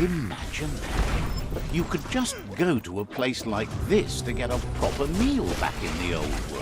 Imagine that. You could just go to a place like this to get a proper meal back in the old world.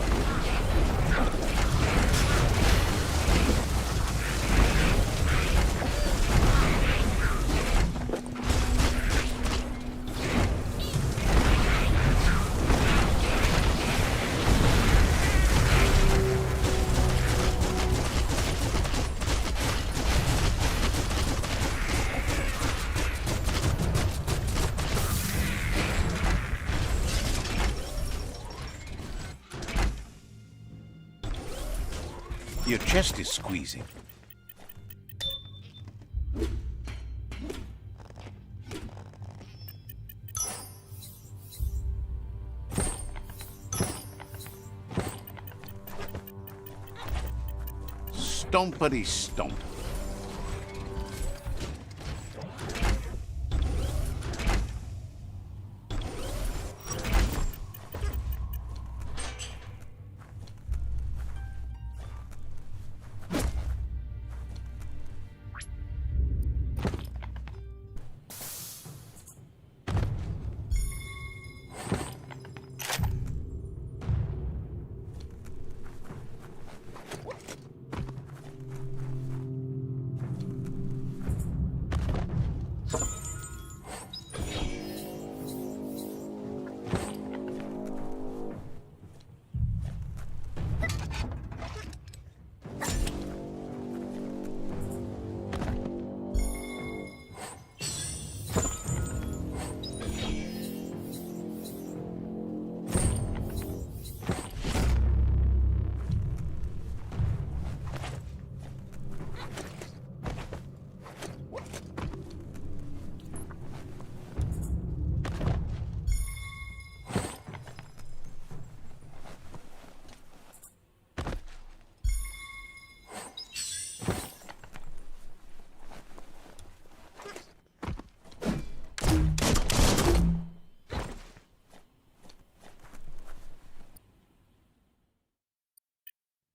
Your chest is squeezing. Stompity stomp.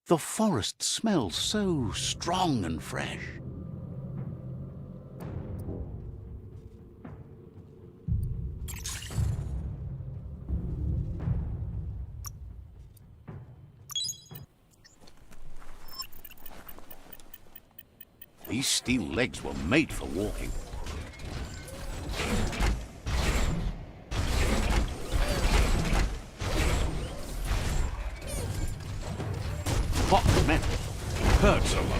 The forest smells so strong and fresh. These steel legs were made for walking. Hot metal hurts a lot.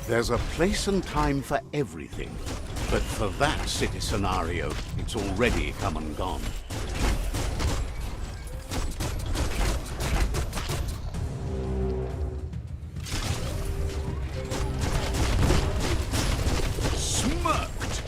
There's a place and time for everything, but for that city scenario, it's already come and gone. Smirked!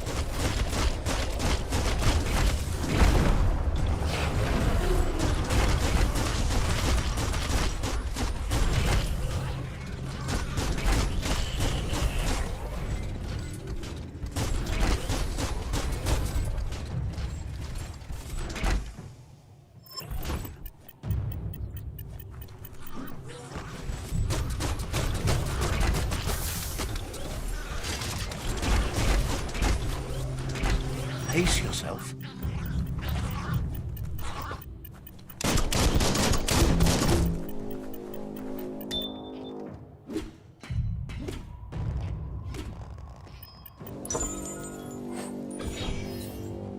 Pace yourself.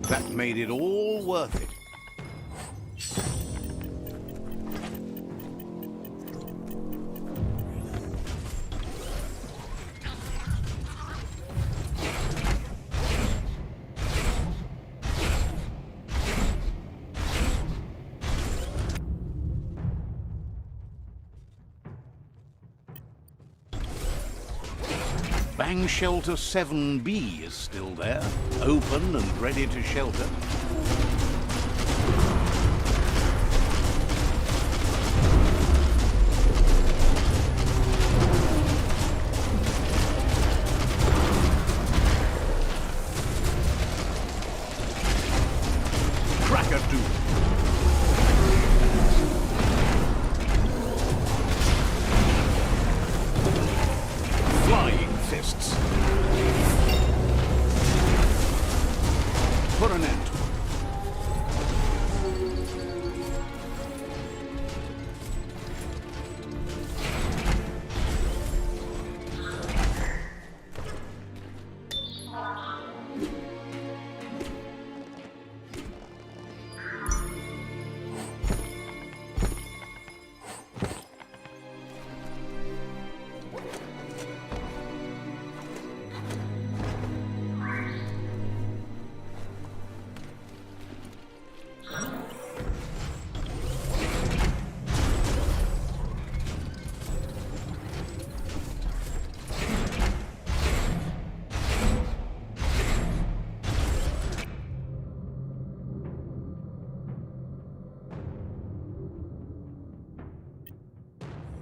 That made it all worth it. Gang Shelter 7B is still there, open and ready to shelter. Flying fists. Put an end to it.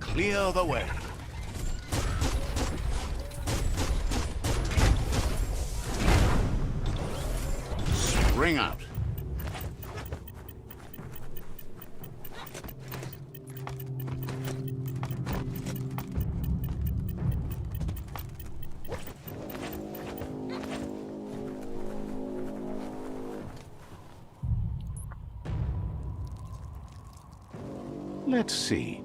Clear the way. Spring out. Let's see.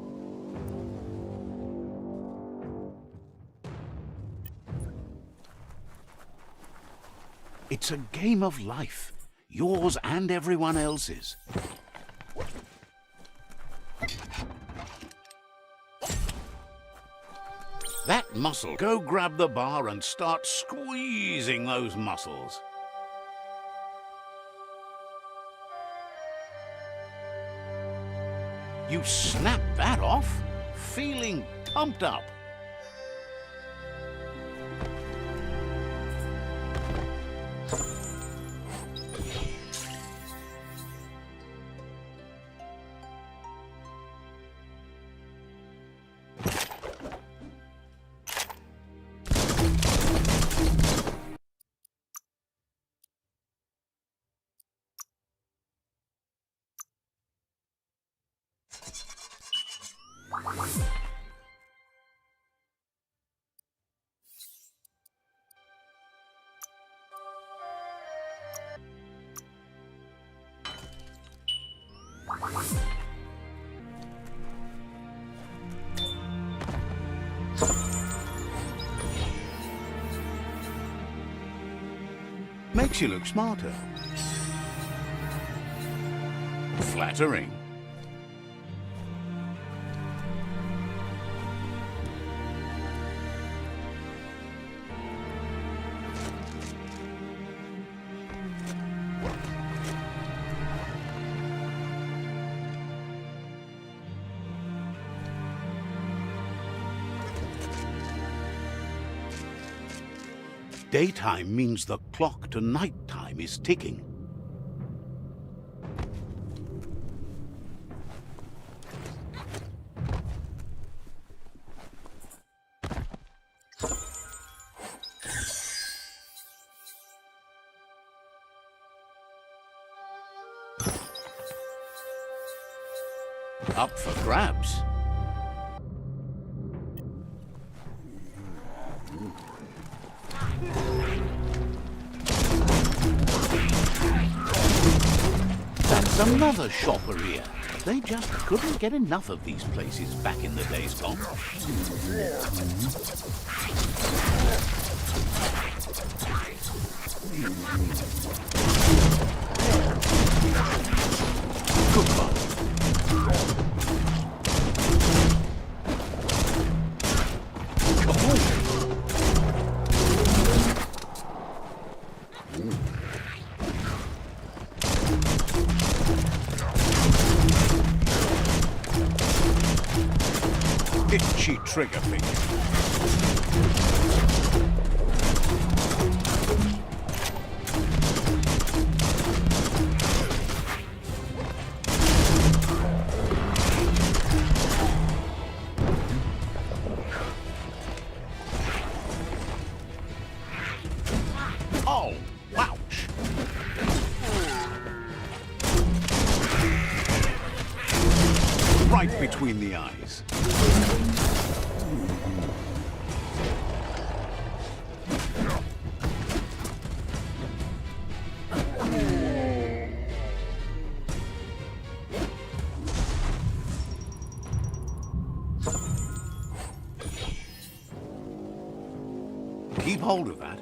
It's a game of life, yours and everyone else's. That muscle, go grab the bar and start squeezing those muscles. You snap that off, feeling pumped up. Makes you look smarter. Flattering. Daytime means the clock to nighttime is ticking. Up for grabs. That's another shopperia. They just couldn't get enough of these places back in the days gone. Goodbye. Itchy trigger finger. between the eyes. Keep hold of that.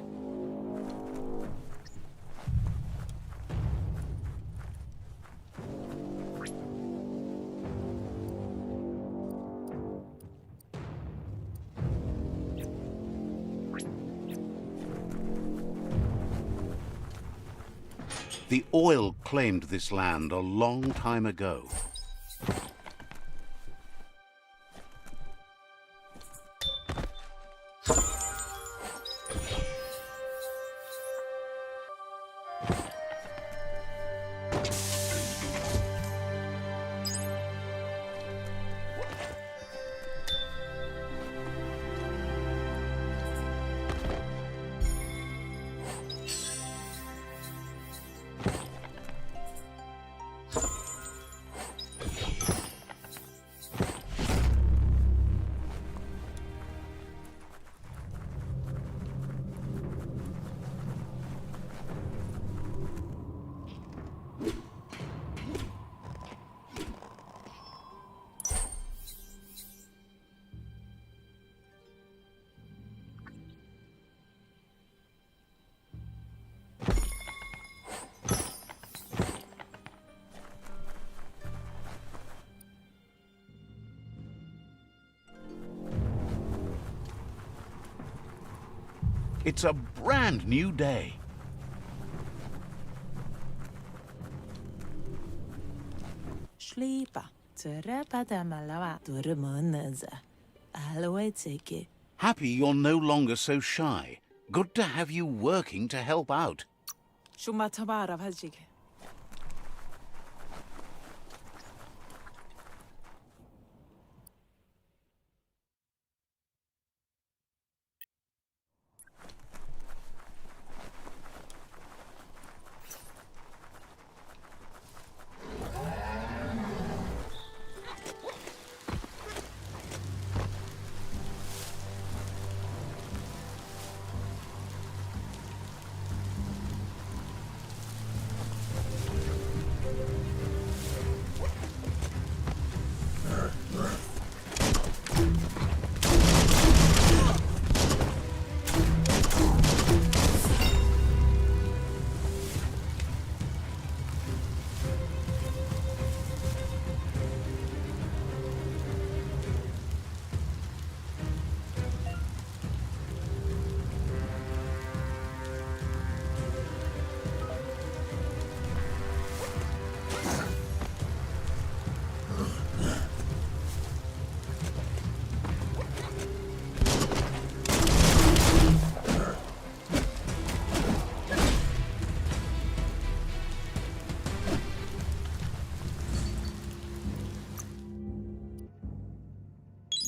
The oil claimed this land a long time ago. It's a brand new day. Happy you're no longer so shy. Good to have you working to help out.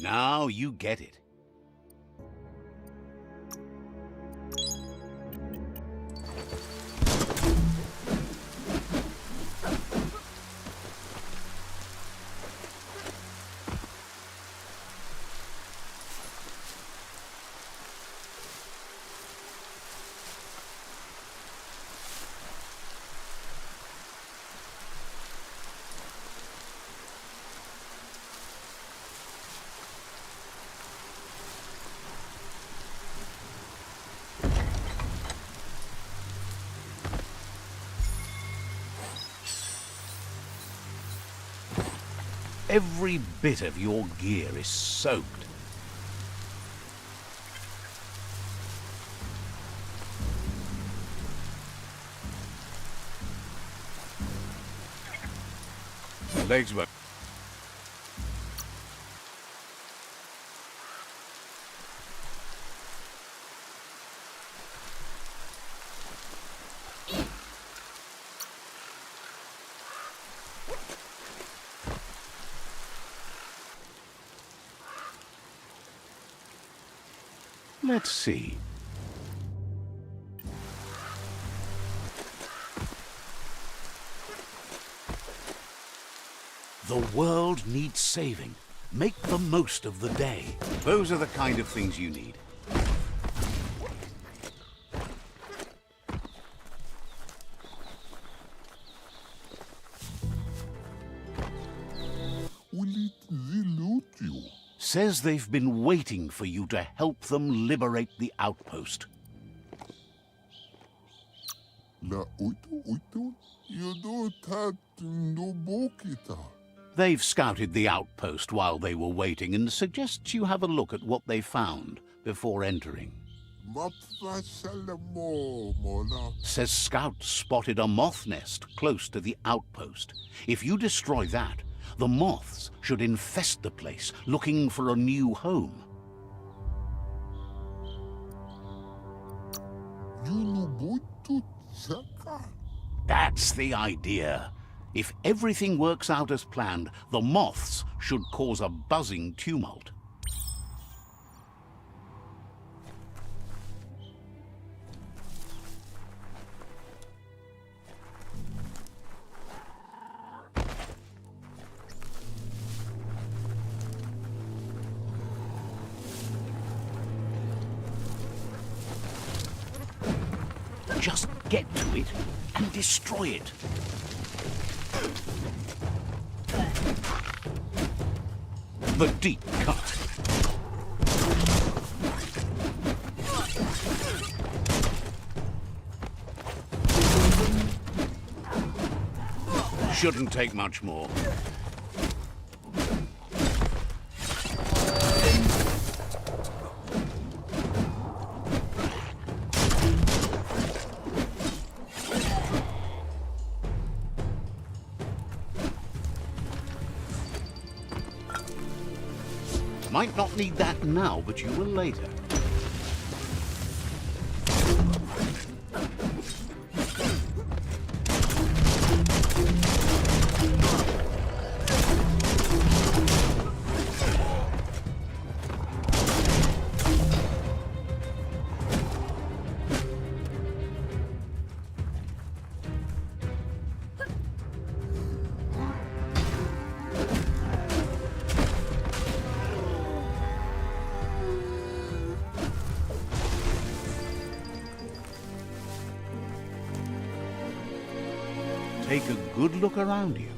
Now you get it. Every bit of your gear is soaked. Legs were... Let's see. The world needs saving. Make the most of the day. Those are the kind of things you need. Says they've been waiting for you to help them liberate the outpost. They've scouted the outpost while they were waiting and suggests you have a look at what they found before entering. Says scouts spotted a moth nest close to the outpost. If you destroy that, the moths should infest the place, looking for a new home. That's the idea. If everything works out as planned, the moths should cause a buzzing tumult. Just get to it and destroy it. The deep cut. Shouldn't take much more. Might not need that now, but you will later. Take a good look around you.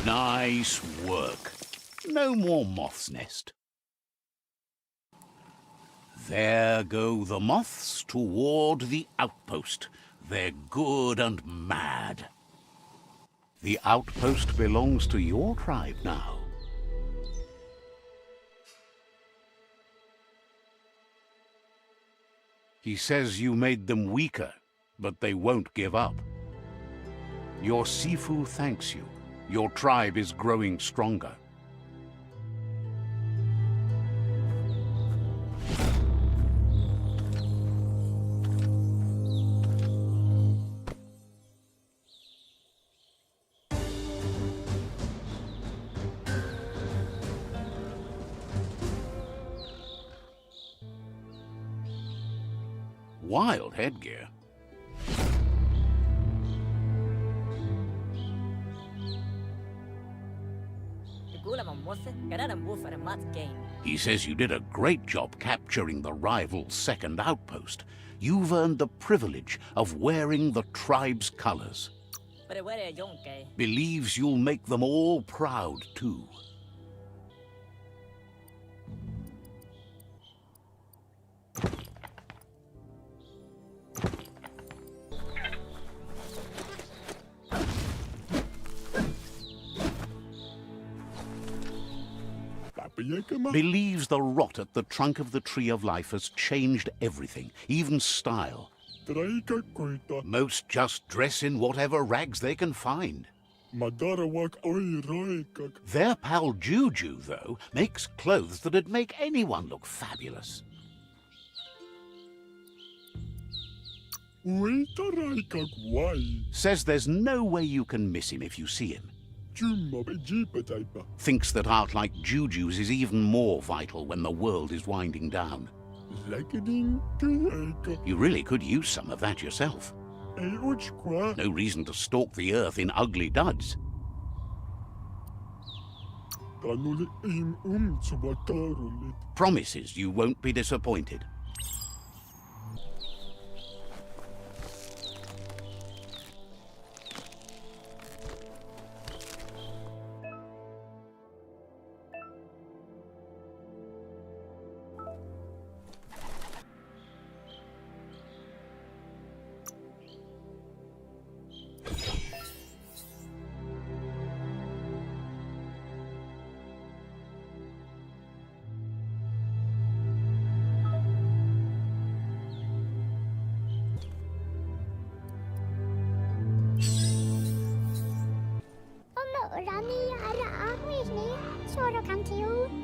Nice work. No more moth's nest. There go the moths toward the outpost. They're good and mad. The outpost belongs to your tribe now. He says you made them weaker, but they won't give up. Your Sifu thanks you. Your tribe is growing stronger. Wild headgear. He says you did a great job capturing the rival second outpost. You've earned the privilege of wearing the tribe's colors. Believes you'll make them all proud, too. Believes the rot at the trunk of the Tree of Life has changed everything, even style. Most just dress in whatever rags they can find. Their pal Juju, though, makes clothes that'd make anyone look fabulous. Says there's no way you can miss him if you see him. Thinks that art like Juju's is even more vital when the world is winding down. You really could use some of that yourself. No reason to stalk the earth in ugly duds. Promises you won't be disappointed.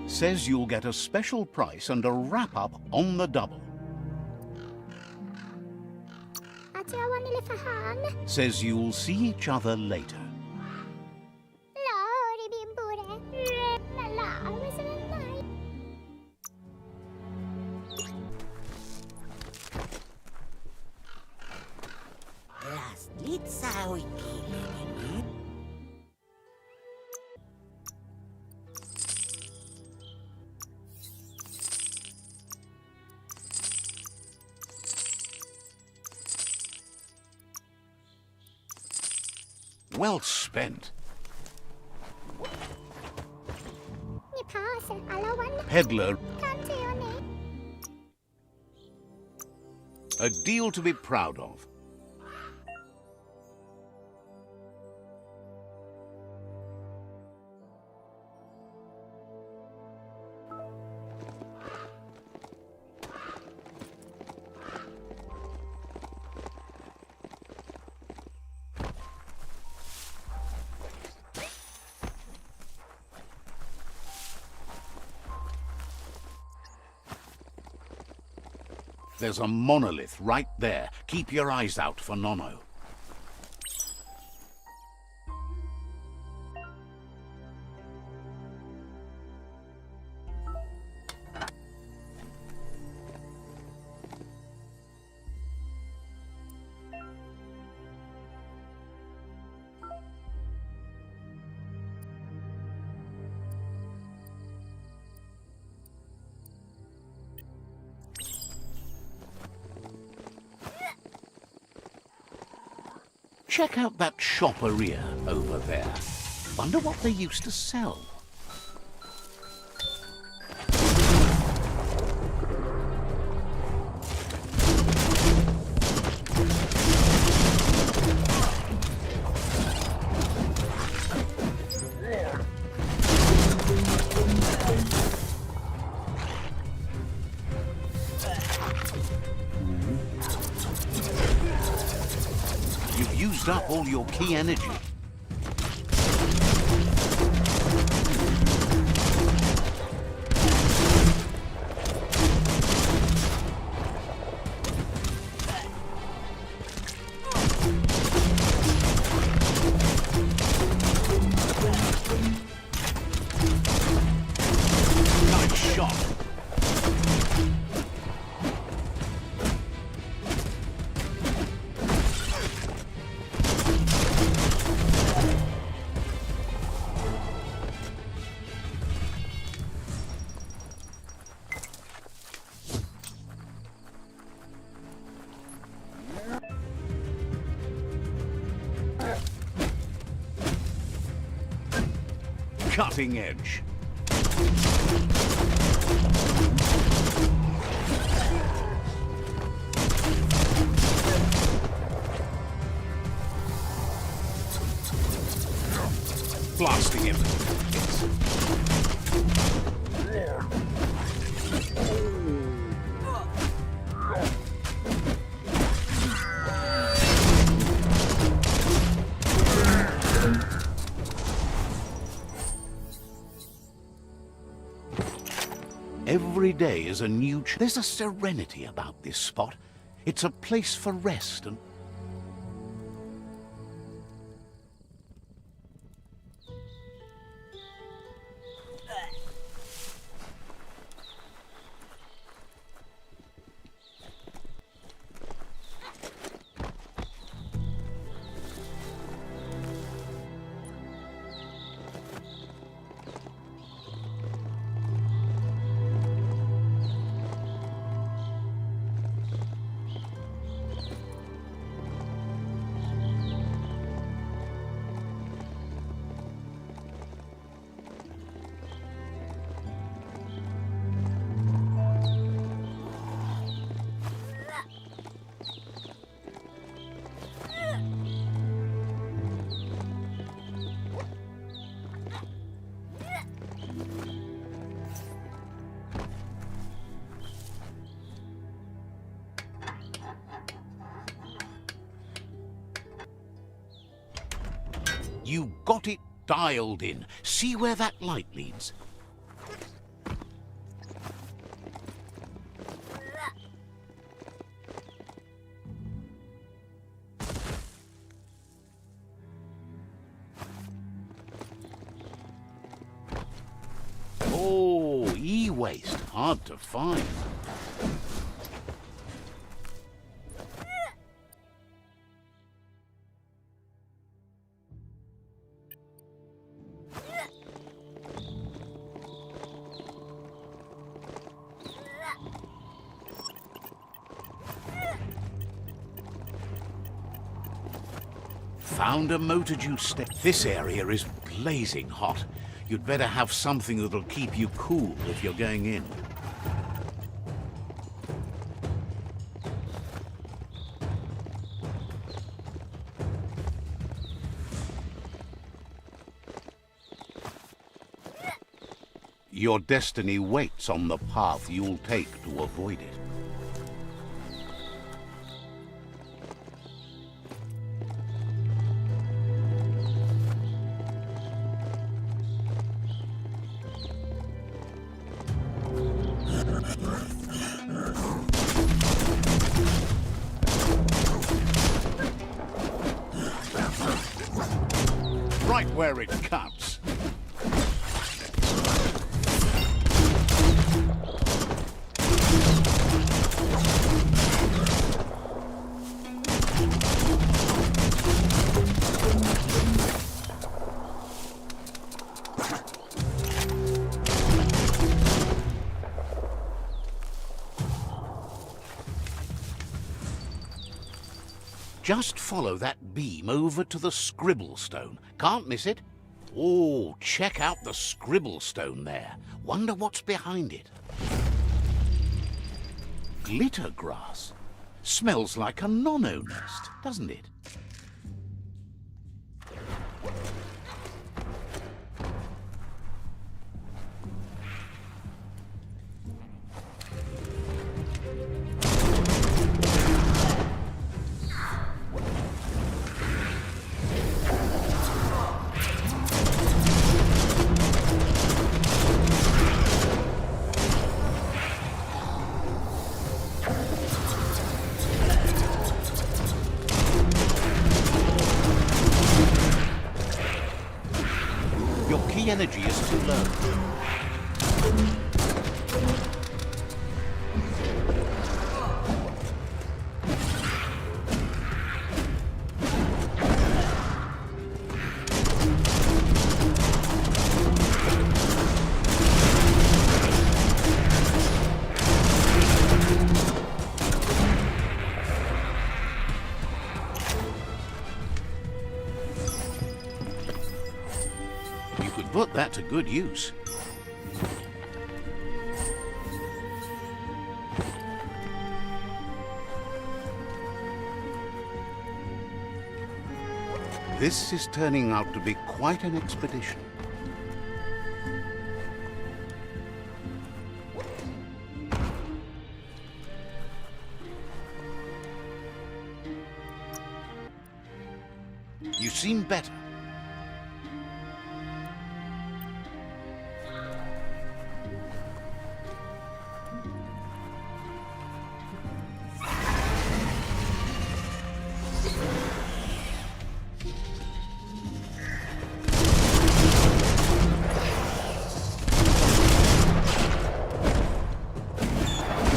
Says you'll get a special price and a wrap-up on the double. Says you'll see each other later. Well spent. Peddler. A deal to be proud of. There's a monolith right there. Keep your eyes out for Nono. Check out that shopperia over there. Wonder what they used to sell. Used up all your key energy. Nice shot. Cutting edge. Blasting him. Every day is a new There's a serenity about this spot. It's a place for rest and... You got it dialed in. See where that light leads. Oh, e-waste. Hard to find. Found a motor juice step. This area is blazing hot. You'd better have something that'll keep you cool if you're going in. Your destiny waits on the path you'll take to avoid it. Right where it cuts. Just follow that beam over to the scribble stone. Can't miss it. Oh, check out the scribble stone there. Wonder what's behind it. Glitter grass. Smells like a nono nest, doesn't it? Your key energy is too low. You could You've put that to good use. This is turning out to be quite an expedition. You seem better.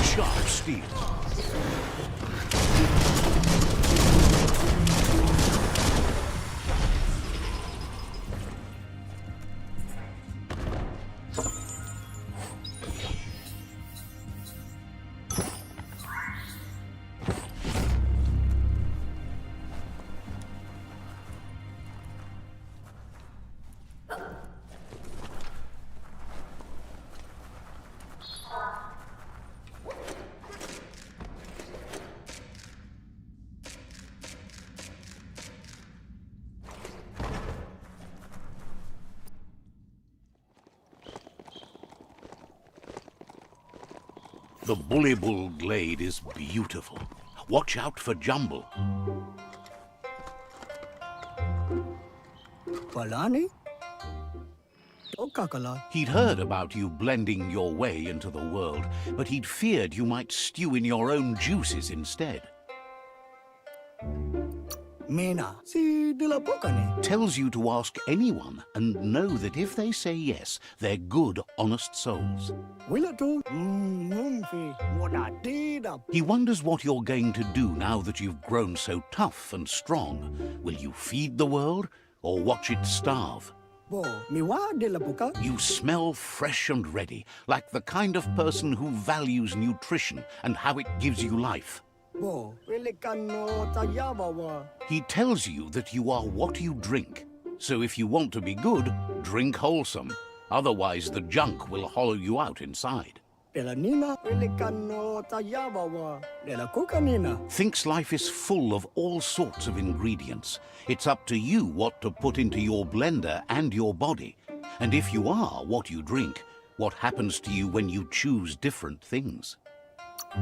Sharp steel. The Bullybul glade is beautiful. Watch out for Jumble. Palani? Okakala. He'd heard about you blending your way into the world, but he'd feared you might stew in your own juices instead. Mina. Si dilapokani. Tells you to ask anyone and know that if they say yes, they're good, honest souls. Wilatu. Mumfi. Monadida. He wonders what you're going to do now that you've grown so tough and strong. Will you feed the world or watch it starve? Bo. Miwa dilapoka. You smell fresh and ready, like the kind of person who values nutrition and how it gives you life. Bo. Wilikano tayabawa. He tells you that you are what you drink. So if you want to be good, drink wholesome. Otherwise, the junk will hollow you out inside. Delanina. Wilikano tayabawa. Delakukanina. Thinks life is full of all sorts of ingredients. It's up to you what to put into your blender and your body. And if you are what you drink, what happens to you when you choose different things?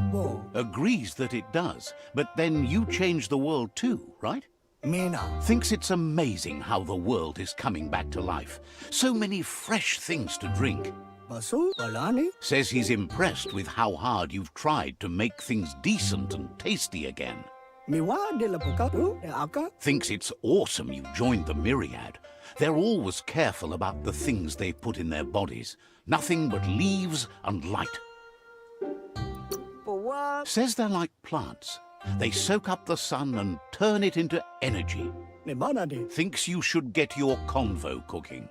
Bo. Agrees that it does, but then you change the world too, right? Mina. Thinks it's amazing how the world is coming back to life. So many fresh things to drink. Basu. Palani. Says he's impressed with how hard you've tried to make things decent and tasty again. Miwa dilapoka. Aka. Thinks it's awesome you joined the Myriad. They're always careful about the things they put in their bodies. Nothing but leaves and light. Says they're like plants. They soak up the sun and turn it into energy. Nibanadi. Thinks you should get your convo cooking.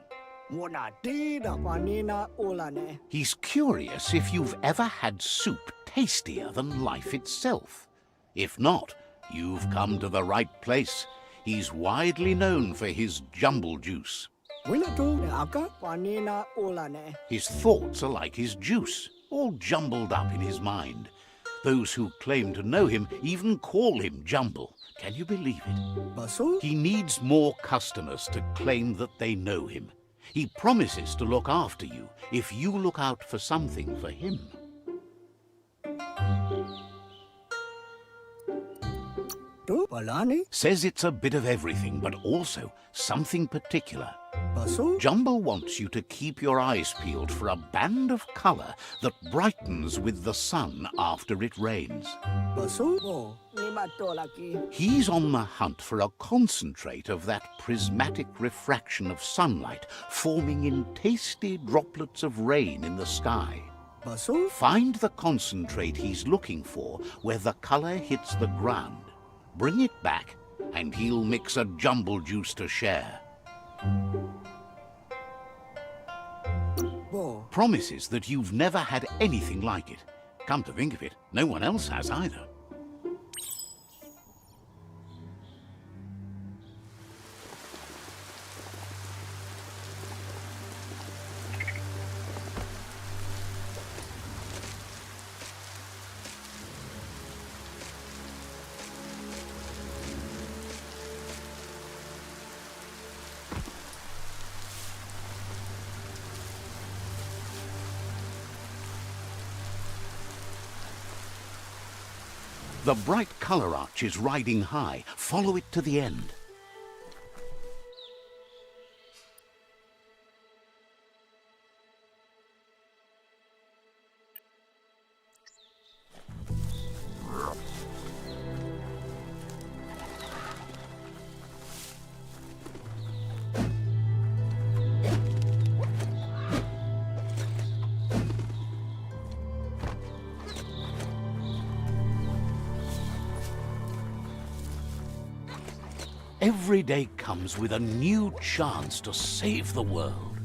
Monadida panina ulane. He's curious if you've ever had soup tastier than life itself. If not, you've come to the right place. He's widely known for his jumble juice. Wilatu. Aka. Panina ulane. His thoughts are like his juice, all jumbled up in his mind. Those who claim to know him even call him Jumble. Can you believe it? Basu. He needs more customers to claim that they know him. He promises to look after you if you look out for something for him. Tu Palani. Says it's a bit of everything, but also something particular. Basu. Jumble wants you to keep your eyes peeled for a band of color that brightens with the sun after it rains. Basu. Bo. Nimatolaki. He's on the hunt for a concentrate of that prismatic refraction of sunlight forming in tasty droplets of rain in the sky. Basu. Find the concentrate he's looking for where the color hits the ground. Bring it back and he'll mix a jumble juice to share. Bo. Promises that you've never had anything like it. Come to think of it, no one else has either. The bright color arch is riding high. Follow it to the end. Every day comes with a new chance to save the world.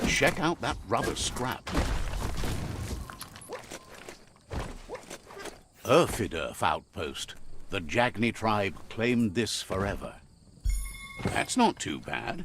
Check out that rubber scrap. Earth outpost. The Jagni tribe claimed this forever. That's not too bad.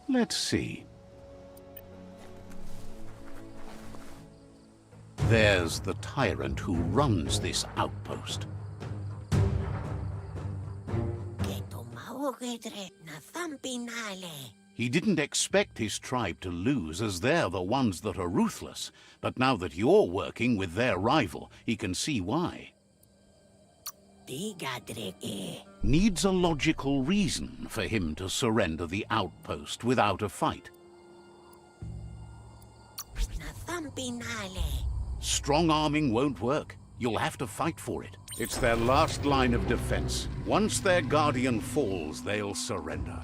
Let's see. There's the tyrant who runs this outpost. He didn't expect his tribe to lose, as they're the ones that are ruthless. But now that you're working with their rival, he can see why. Needs a logical reason for him to surrender the outpost without a fight. Strong arming won't work. You'll have to fight for it. It's their last line of defense. Once their guardian falls, they'll surrender.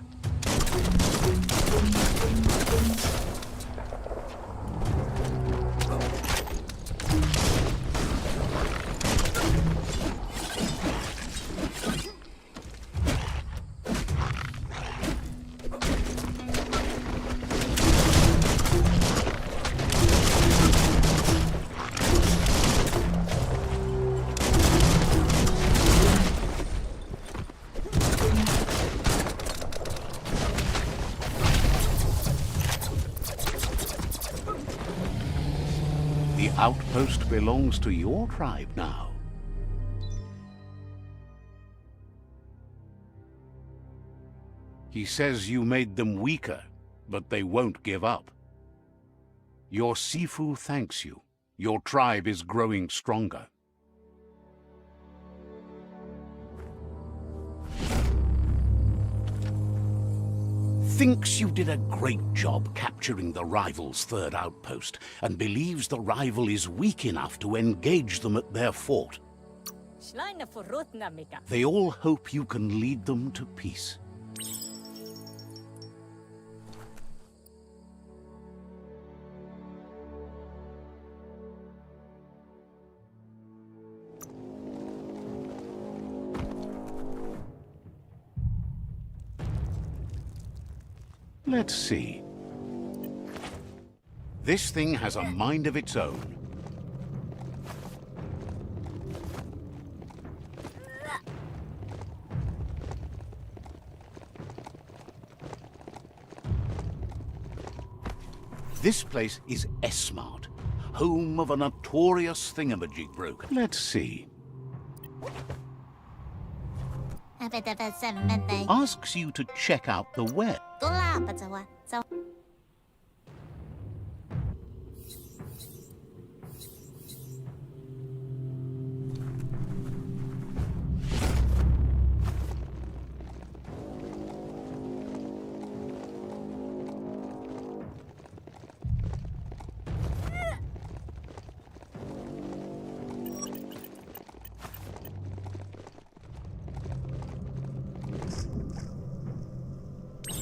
The outpost belongs to your tribe now. He says you made them weaker, but they won't give up. Your Sifu thanks you. Your tribe is growing stronger. Thinks you did a great job capturing the rival's third outpost, and believes the rival is weak enough to engage them at their fort. They all hope you can lead them to peace. Let's see. This thing has a mind of its own. This place is S-Mart, home of a notorious thingamajig broker. Let's see. Asks you to check out the web.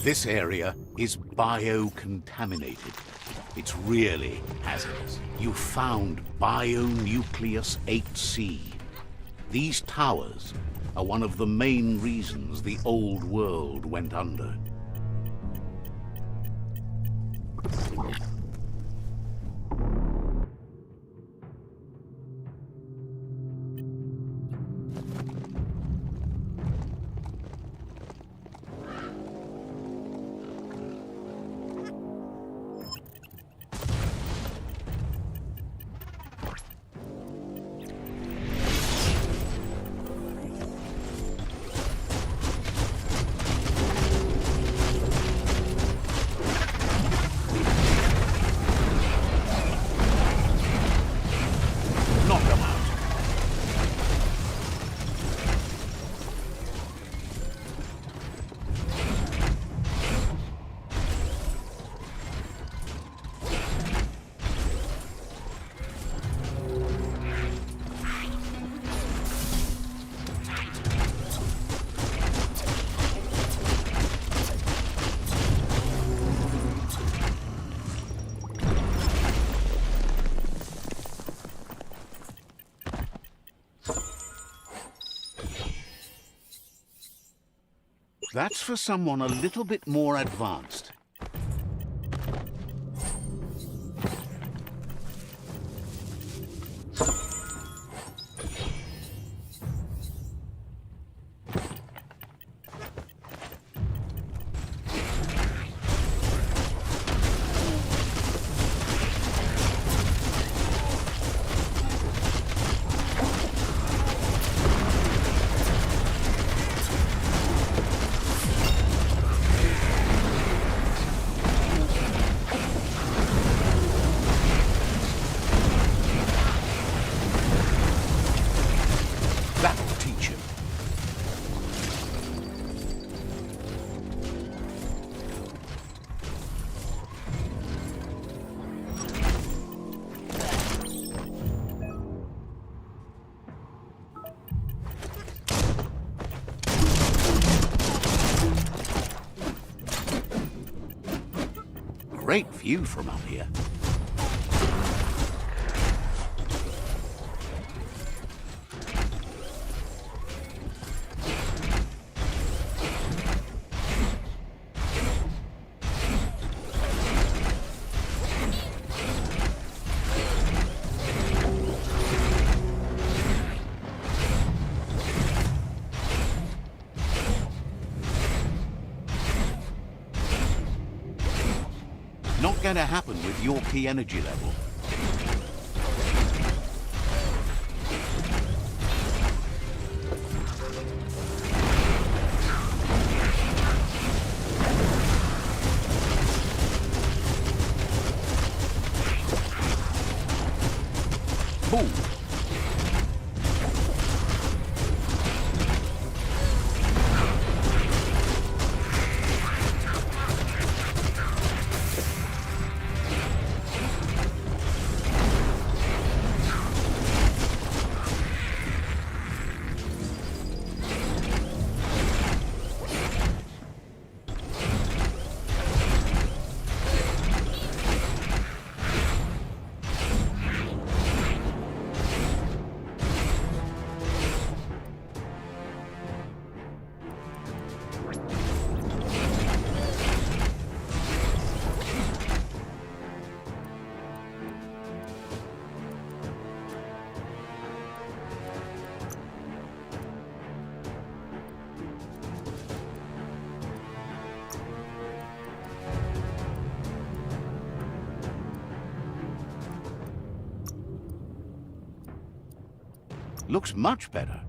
This area is biocontaminated. It's really hazardous. You found Bionucleus 8C. These towers are one of the main reasons the old world went under. Knock them out. That's for someone a little bit more advanced. That'll teach him. Great view from up here. Not going to happen with your key energy level. Boom. Looks much better.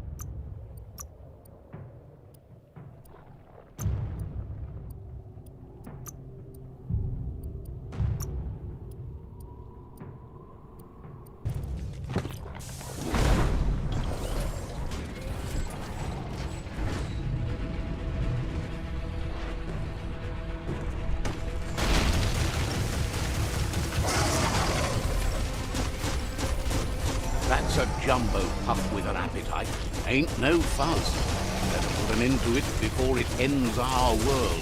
That's a jumbo pup with an appetite. Ain't no fuss. Better put an end to it before it ends our world.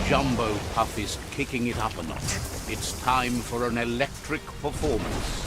Jumbo Puff is kicking it up a notch. It's time for an electric performance.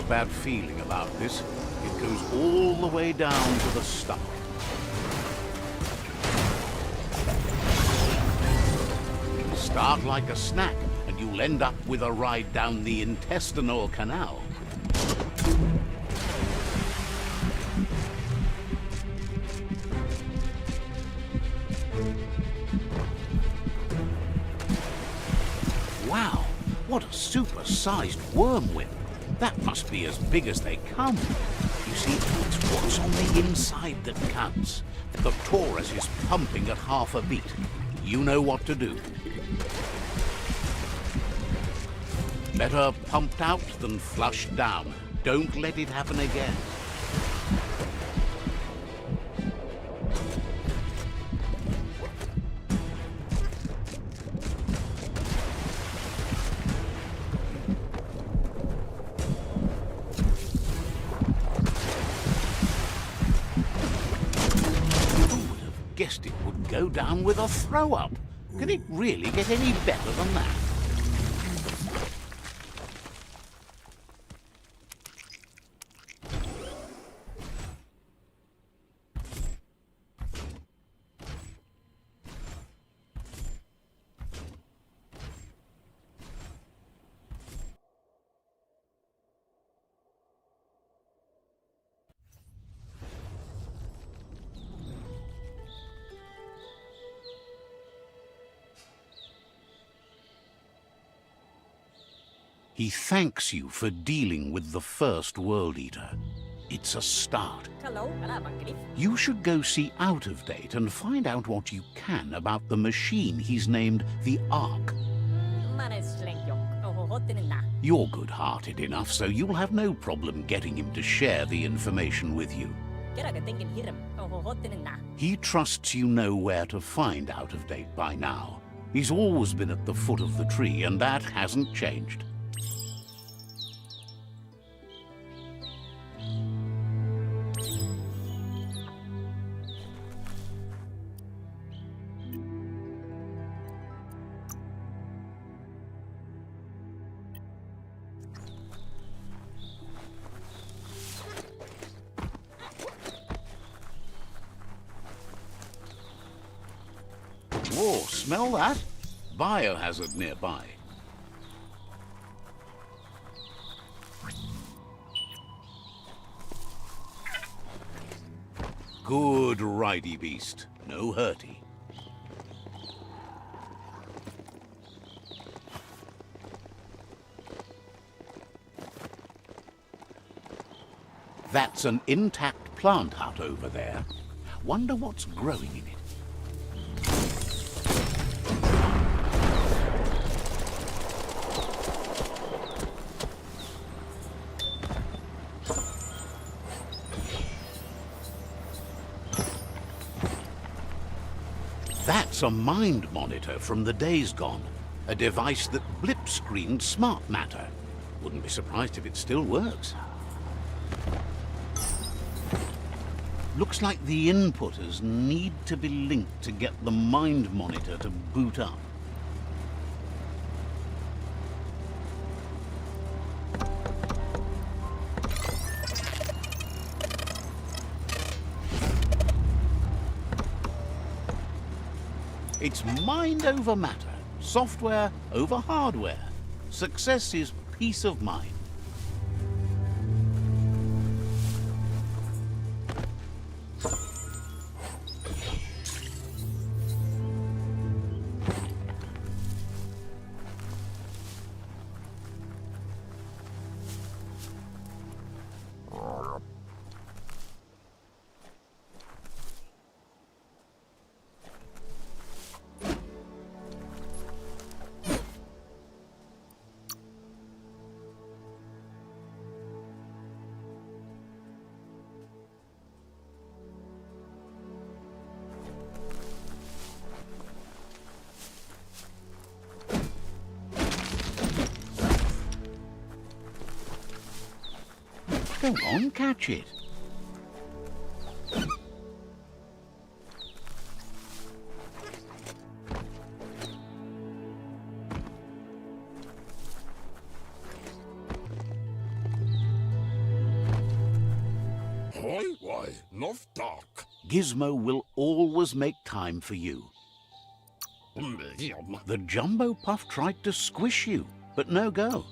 Bad feeling about this. It goes all the way down to the stomach. Start like a snack, and you'll end up with a ride down the intestinal canal. Wow, what a super-sized worm whip. That must be as big as they come. You see, it's what's on the inside that counts. The torus is pumping at half a beat. You know what to do. Better pumped out than flushed down. Don't let it happen again. Guessed it would go down with a throw-up. Can it really get any better than that? He thanks you for dealing with the first World Eater. It's a start. You should go see Out of Date and find out what you can about the machine he's named the Ark. You're good-hearted enough, so you'll have no problem getting him to share the information with you. He trusts you know where to find Out of Date by now. He's always been at the foot of the tree, and that hasn't changed. Whoa, smell that? Biohazard nearby. Good ridey beast. No hurty. That's an intact plant hut over there. Wonder what's growing in it. That's a mind monitor from the days gone. A device that blip-screened smart matter. Wouldn't be surprised if it still works. Looks like the inputters need to be linked to get the mind monitor to boot up. It's mind over matter, software over hardware. Success is peace of mind. Go on, catch it. Why, not dark. Gizmo will always make time for you. The Jumbo Puff tried to squish you, but no go.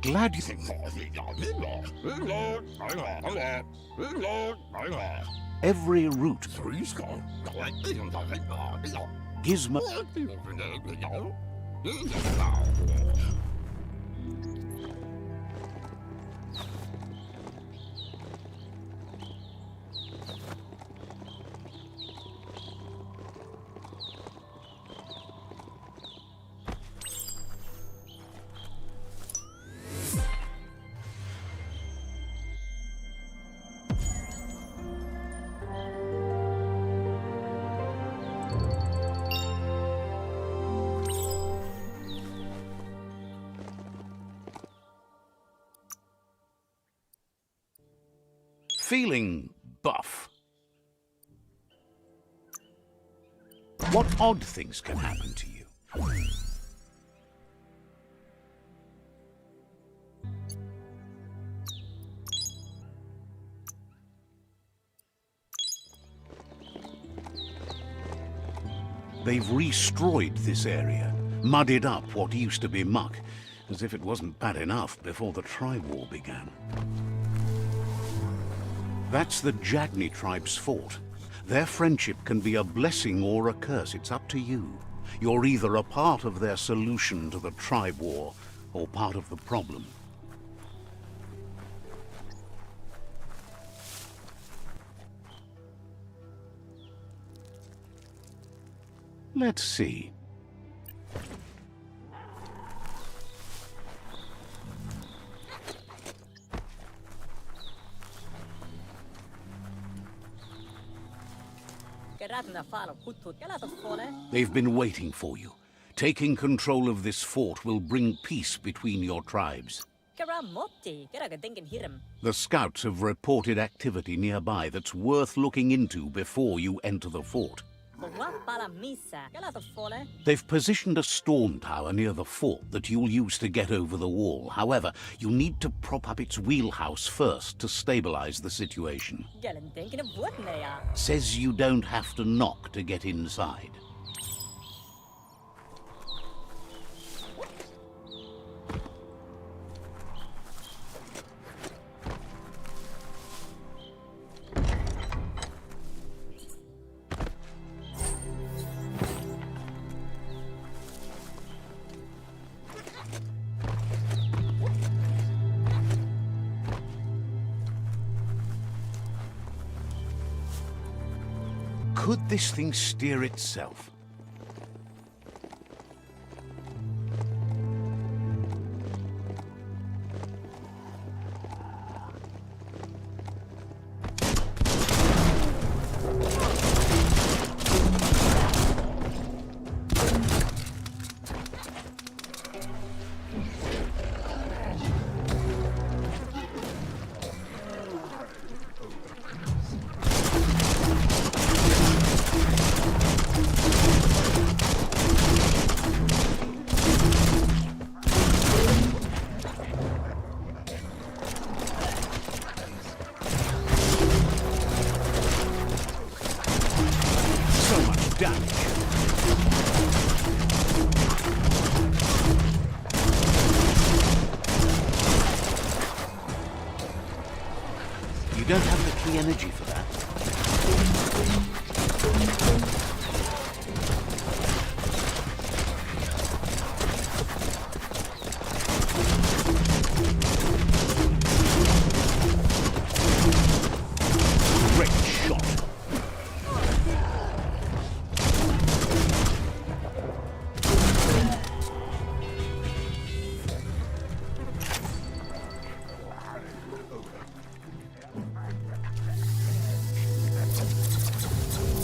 Glad you think. Every route. Gizmo. Feeling buff. What odd things can happen to you? They've restroyed this area, muddied up what used to be muck, as if it wasn't bad enough before the tribe war began. That's the Jagni tribe's fort. Their friendship can be a blessing or a curse. It's up to you. You're either a part of their solution to the tribe war or part of the problem. Let's see. They've been waiting for you. Taking control of this fort will bring peace between your tribes. The scouts have reported activity nearby that's worth looking into before you enter the fort. They've positioned a storm tower near the fort that you'll use to get over the wall. However, you need to prop up its wheelhouse first to stabilize the situation. Says you don't have to knock to get inside. Could this thing steer itself? You don't have the key energy for that. Great shot.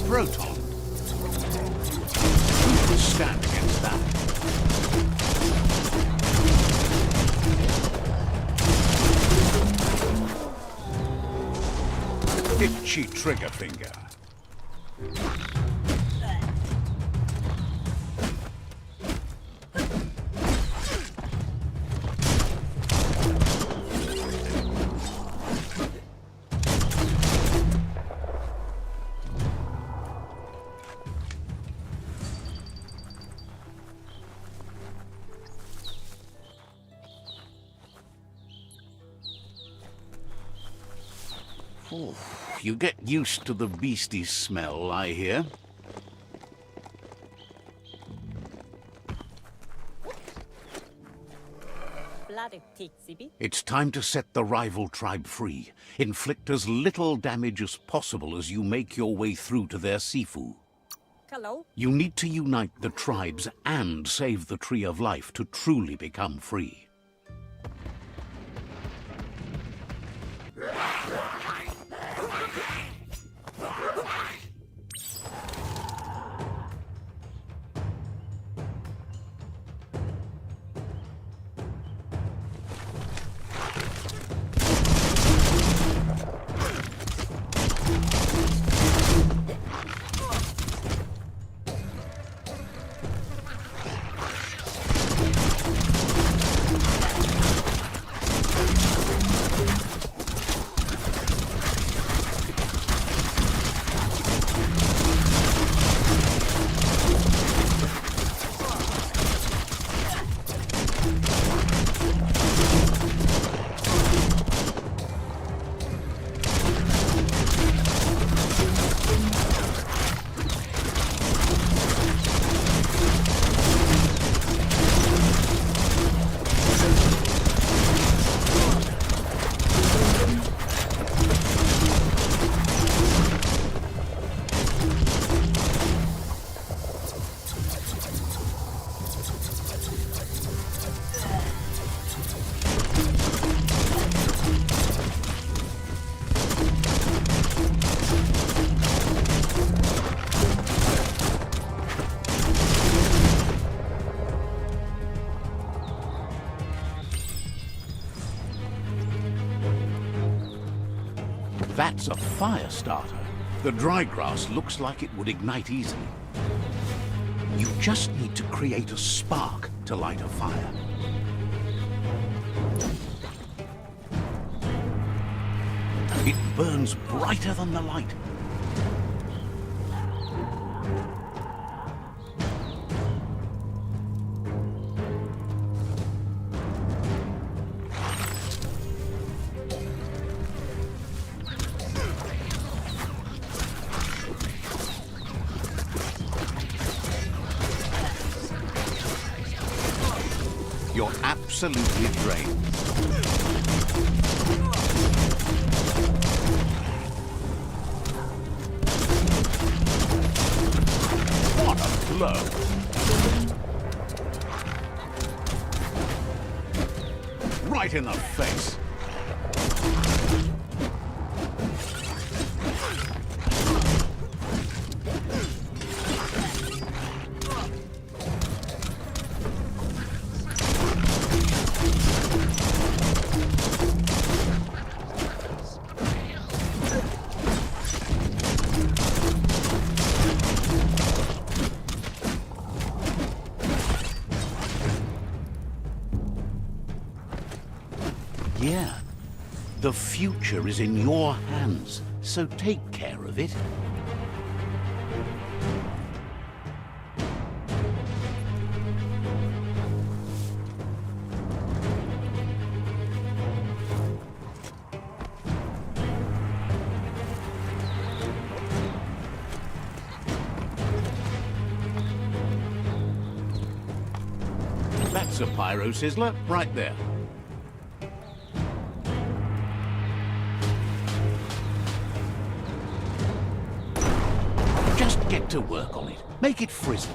Proton. Who could stand against that? Itchy trigger finger. Oh, you get used to the beastly smell, I hear. It's time to set the rival tribe free. Inflict as little damage as possible as you make your way through to their Sifu. Hello? You need to unite the tribes and save the Tree of Life to truly become free. That's a fire starter. The dry grass looks like it would ignite easily. You just need to create a spark to light a fire. It burns brighter than the light. You're absolutely drained. What a blow! Right in the face. Yeah, the future is in your hands, so take care of it. That's a pyro sizzler right there. Just get to work on it. Make it frizzle.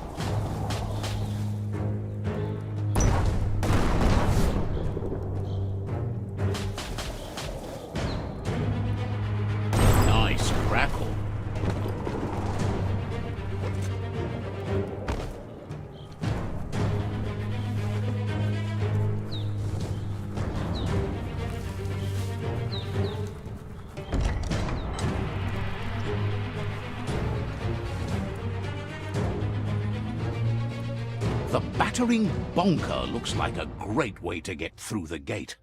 Nice crackle. The battering bonker looks like a great way to get through the gate.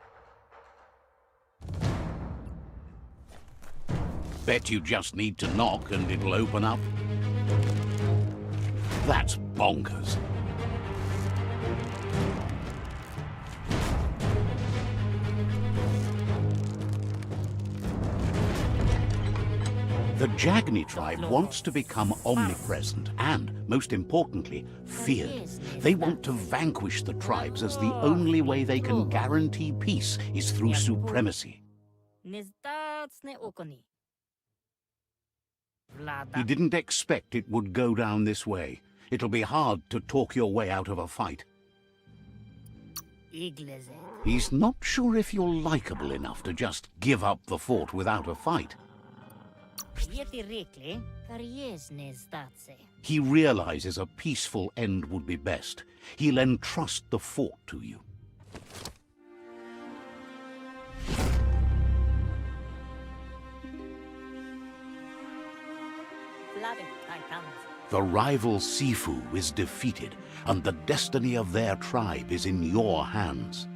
Bet you just need to knock and it'll open up. That's bonkers. The Jagni tribe wants to become omnipresent and, most importantly, feared. They want to vanquish the tribes as the only way they can guarantee peace is through supremacy. He didn't expect it would go down this way. It'll be hard to talk your way out of a fight. He's not sure if you're likable enough to just give up the fort without a fight. He realizes a peaceful end would be best. He'll entrust the fort to you. The rival Sifu is defeated, and the destiny of their tribe is in your hands.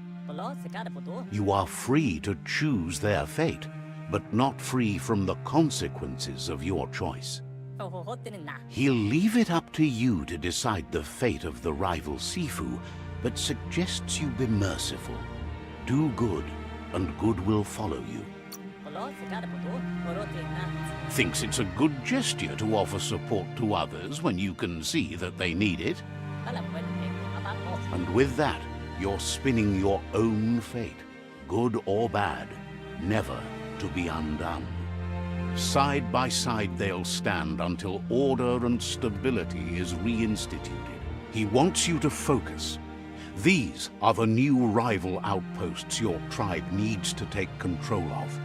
You are free to choose their fate, but not free from the consequences of your choice. He'll leave it up to you to decide the fate of the rival Sifu, but suggests you be merciful. Do good, and good will follow you. Thinks it's a good gesture to offer support to others when you can see that they need it. And with that, you're spinning your own fate, good or bad, never to be undone. Side by side they'll stand until order and stability is reinstituted. He wants you to focus. These are the new rival outposts your tribe needs to take control of.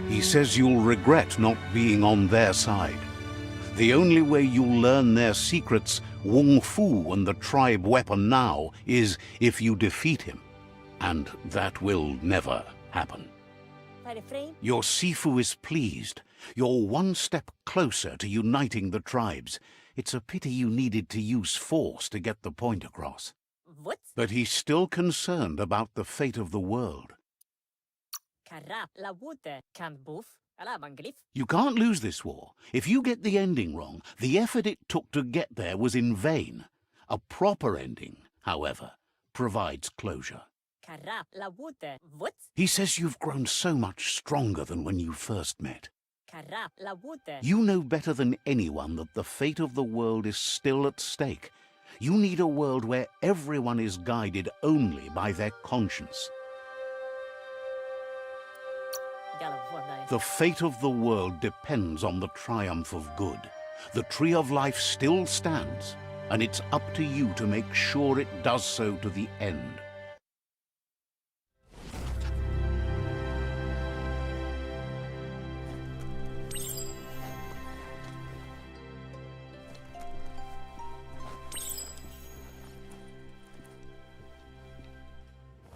He says you'll regret not being on their side. The only way you'll learn their secrets Wung Fu and the tribe weapon now is if you defeat him. And that will never happen. Your Sifu is pleased. You're one step closer to uniting the tribes. It's a pity you needed to use force to get the point across. What? But he's still concerned about the fate of the world. You can't lose this war. If you get the ending wrong, the effort it took to get there was in vain. A proper ending, however, provides closure. What? He says you've grown so much stronger than when you first met. You know better than anyone that the fate of the world is still at stake. You need a world where everyone is guided only by their conscience. The fate of the world depends on the triumph of good. The tree of life still stands, and it's up to you to make sure it does so to the end.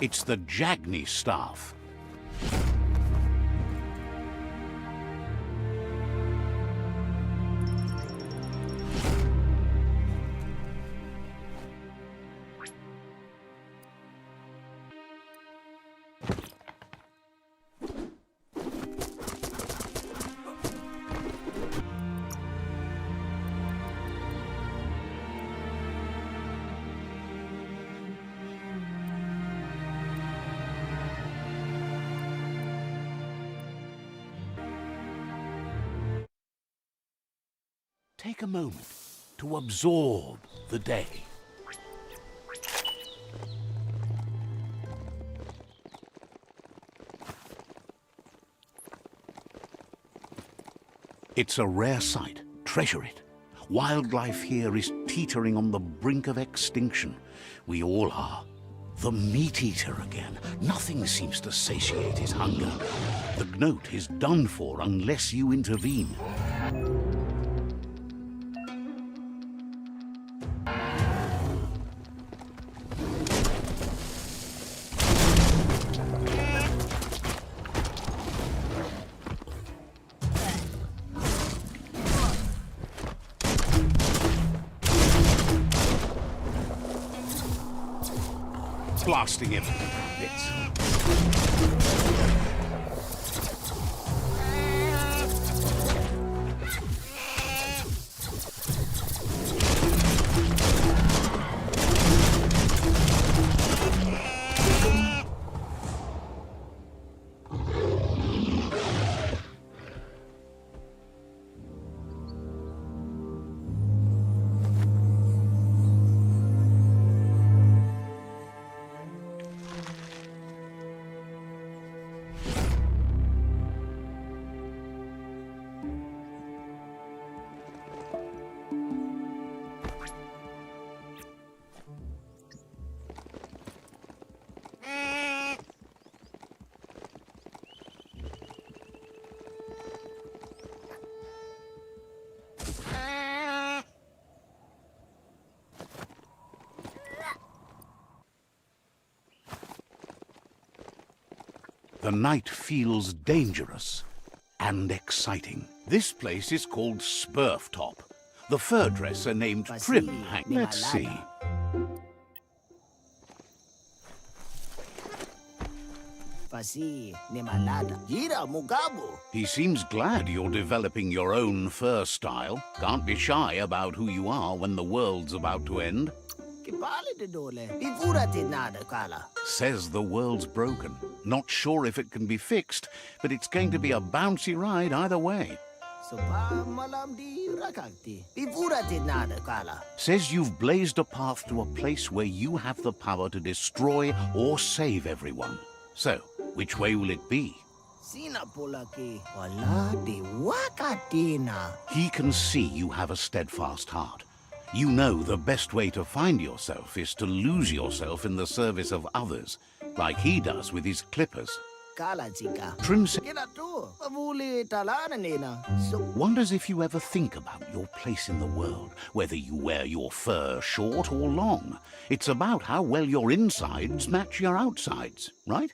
It's the Jagni staff. Take a moment to absorb the day. It's a rare sight. Treasure it. Wildlife here is teetering on the brink of extinction. We all are. The meat-eater again. Nothing seems to satiate his hunger. The gnat is done for unless you intervene. Blasting everything to bits. The night feels dangerous and exciting. This place is called Spurftop. The fur dresser named Prim. Let's see. He seems glad you're developing your own fur style. Can't be shy about who you are when the world's about to end. Says the world's broken. Not sure if it can be fixed, but it's going to be a bouncy ride either way. Says you've blazed a path to a place where you have the power to destroy or save everyone. So, which way will it be? He can see you have a steadfast heart. You know the best way to find yourself is to lose yourself in the service of others, like he does with his clippers. kala chika. Trim Kila tu, pavuli talana nina. So, wonders if you ever think about your place in the world, whether you wear your fur short or long. It's about how well your insides match your outsides, right?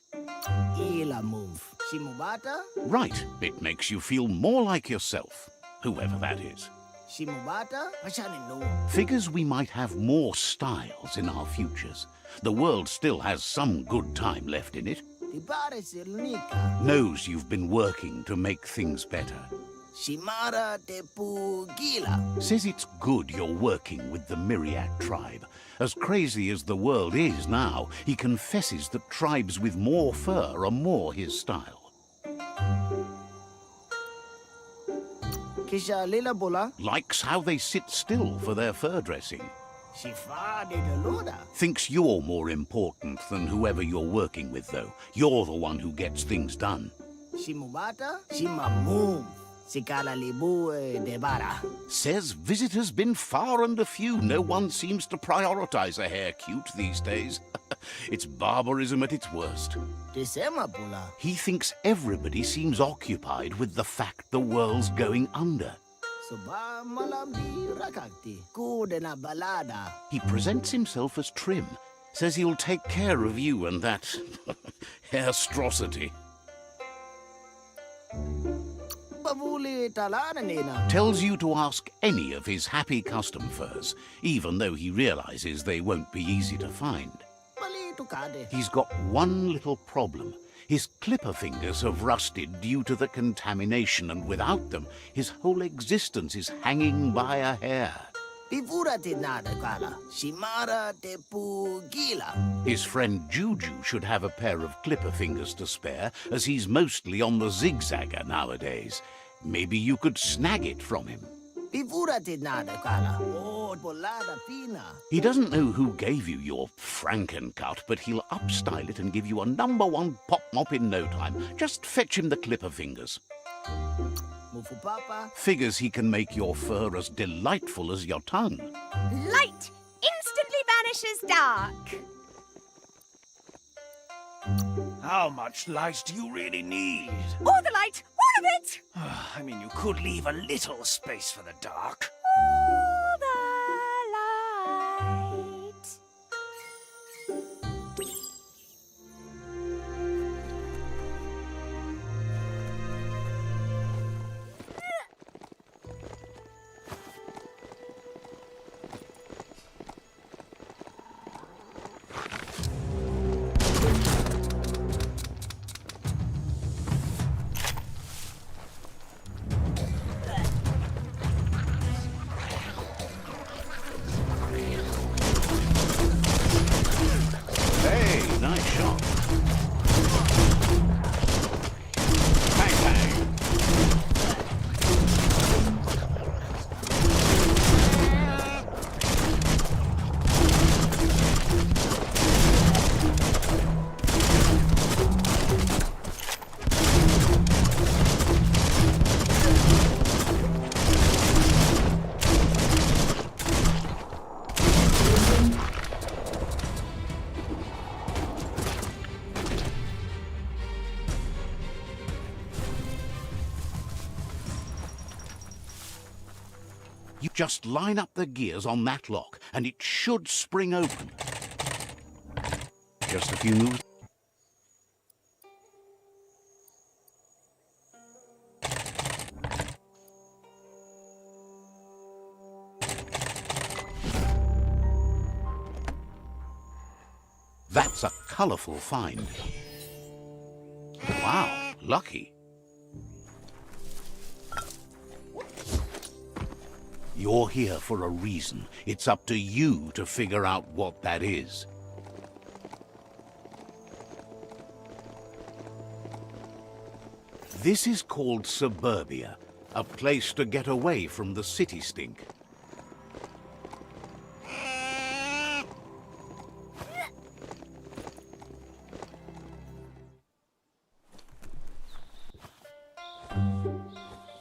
ila move. Shimubata? Right. It makes you feel more like yourself, whoever that is. Shimubata? Mashani no. Figures we might have more styles in our futures. The world still has some good time left in it. Ti pare silnika. Knows you've been working to make things better. Shimara te pugila. Says it's good you're working with the Myriad tribe. As crazy as the world is now, he confesses that tribes with more fur are more his style. Kisha lila bola. Likes how they sit still for their fur dressing. Shifa de deluda. Thinks you're more important than whoever you're working with, though. You're the one who gets things done. Shimubata? Shimamum. Sikala libu de bara. Says visitors been far and a few. No one seems to prioritize a hair cute these days. It's barbarism at its worst. Tisema pula. He thinks everybody seems occupied with the fact the world's going under. Suba malambi rakakti. Kude na balada. He presents himself as Trim. Says he'll take care of you and that hairstrosity. Pavuli talana nina. Tells you to ask any of his happy custom furs, even though he realizes they won't be easy to find. Pali tukade. He's got one little problem. His clipper fingers have rusted due to the contamination, and without them, his whole existence is hanging by a hair. Pivura te nada kala. Shimara te pugila. His friend Juju should have a pair of clipper fingers to spare, as he's mostly on the zigzagger nowadays. Maybe you could snag it from him. Pivura te nada kala. Oh, bolada fina. He doesn't know who gave you your Frankencut, but he'll upstyle it and give you a #1 pop mop in no time. Just fetch him the clipper fingers. Mufu papa. Figures he can make your fur as delightful as your tongue. Light instantly banishes dark. How much light do you really need? All the light, all of it! I mean, you could leave a little space for the dark. All the light. Hey, nice shot. Bang, bang. You just line up the gears on that lock, and it should spring open. Just a few moves. That's a colorful find. Wow, lucky. You're here for a reason. It's up to you to figure out what that is. This is called suburbia, a place to get away from the city stink.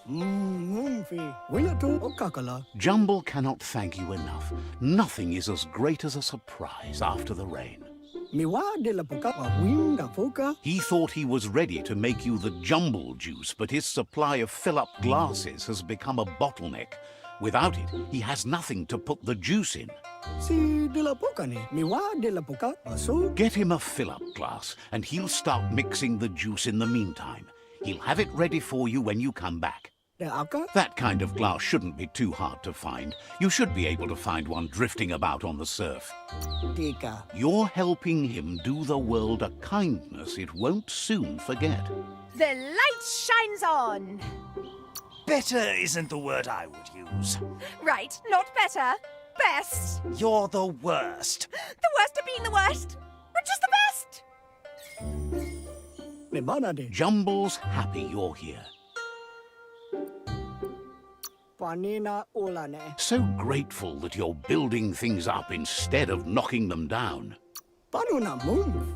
Mumfi. Wila tu okakala. Jumble cannot thank you enough. Nothing is as great as a surprise after the rain. He thought he was ready to make you the jumble juice, but his supply of fill-up glasses has become a bottleneck. Without it, he has nothing to put the juice in. Get him a fill-up glass, and he'll start mixing the juice in the meantime. He'll have it ready for you when you come back. That kind of glass shouldn't be too hard to find. You should be able to find one drifting about on the surf. You're helping him do the world a kindness it won't soon forget. The light shines on. Better isn't the word I would use. Right, not better. Best. You're the worst. The worst of being the worst. We're just the best. Jumble's happy you're here. So grateful that you're building things up instead of knocking them down.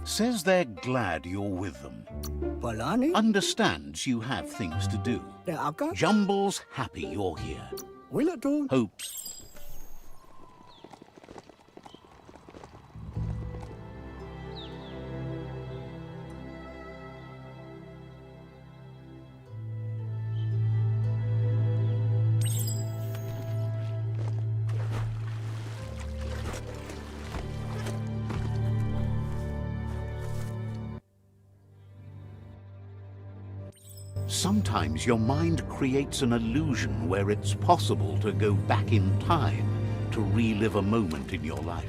Says they're glad you're with them. Understands you have things to do. Jumble's happy you're here. Hopes. Sometimes your mind creates an illusion where it's possible to go back in time to relive a moment in your life.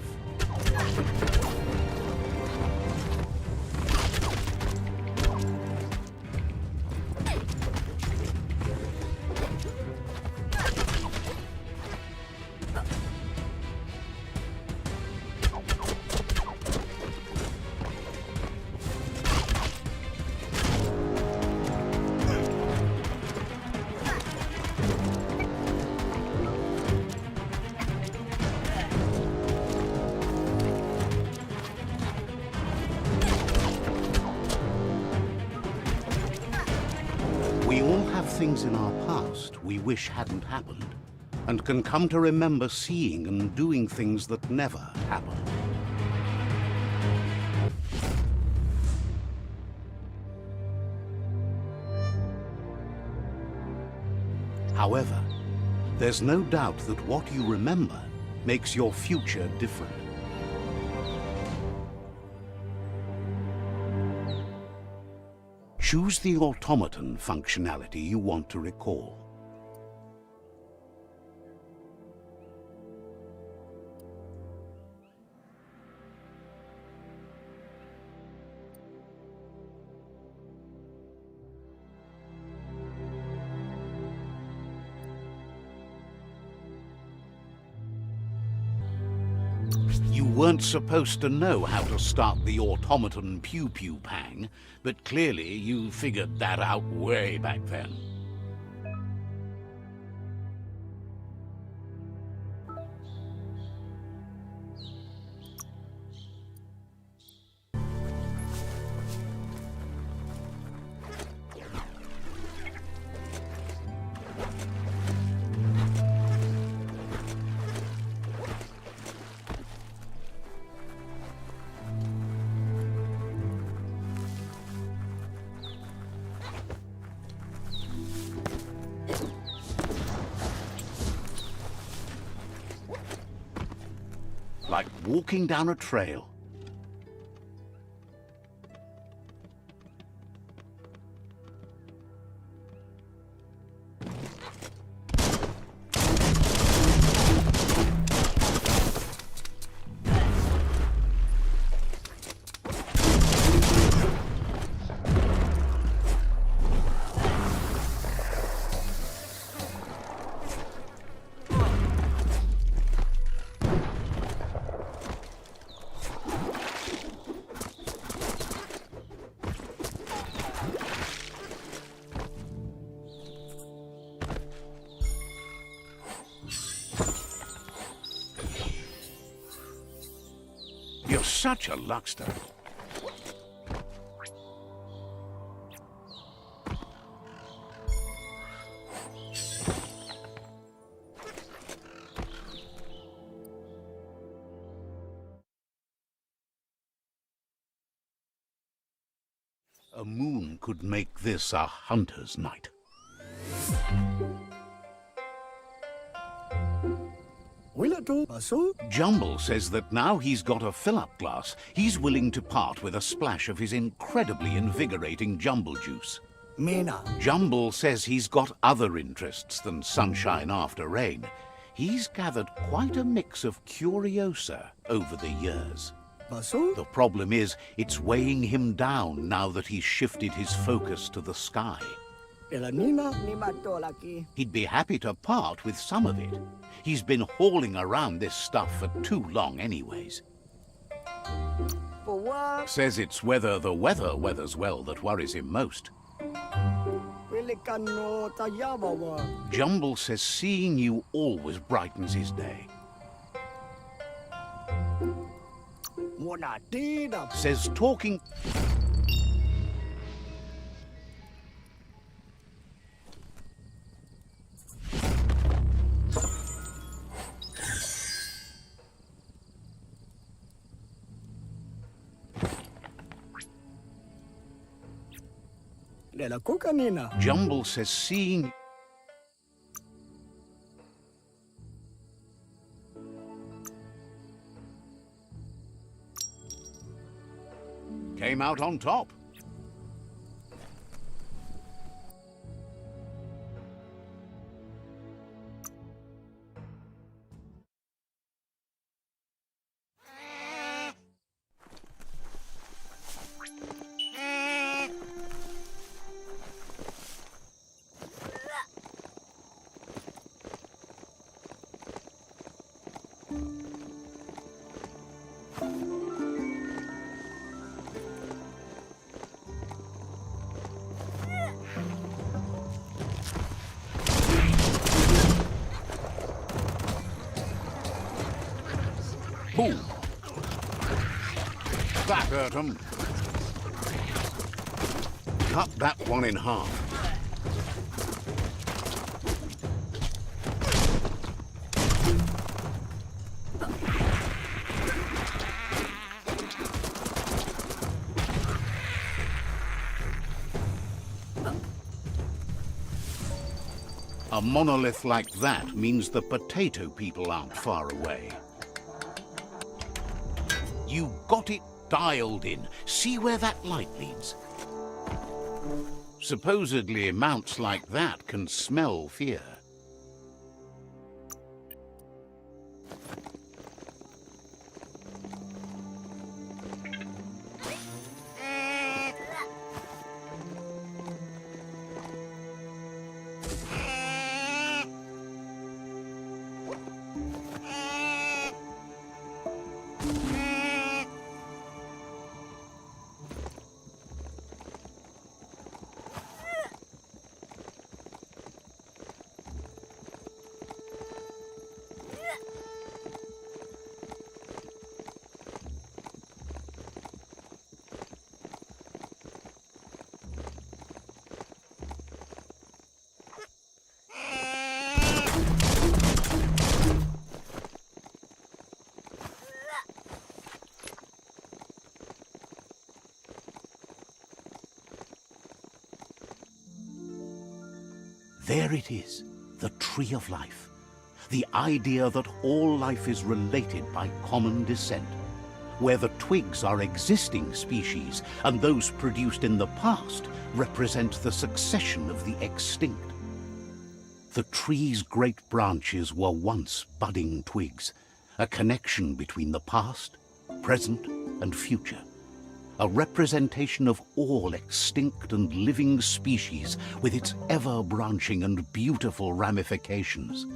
We all have things in our past we wish hadn't happened, and can come to remember seeing and doing things that never happened. However, there's no doubt that what you remember makes your future different. Choose the automaton functionality you want to recall. You weren't supposed to know how to start the automaton pew-pew pang, but clearly you figured that out way back then. Like walking down a trail. You're such a luckster. A moon could make this a hunter's night. Jumble says that now he's got a fill-up glass, he's willing to part with a splash of his incredibly invigorating jumble juice. Mina. Jumble says he's got other interests than sunshine after rain. He's gathered quite a mix of curiosa over the years. The problem is, it's weighing him down now that he's shifted his focus to the sky. He'd be happy to part with some of it. He's been hauling around this stuff for too long anyways. Says it's whether the weather weathers well that worries him most. Jumble says seeing you always brightens his day. Says talking... Jumble says seeing... Came out on top. Boom. That hurt him. Cut that one in half. A monolith like that means the potato people aren't far away. You got it dialed in. See where that light leads? Supposedly, mounts like that can smell fear. There it is, the tree of life. The idea that all life is related by common descent, where the twigs are existing species and those produced in the past represent the succession of the extinct. The tree's great branches were once budding twigs, a connection between the past, present, and future. A representation of all extinct and living species with its ever-branching and beautiful ramifications.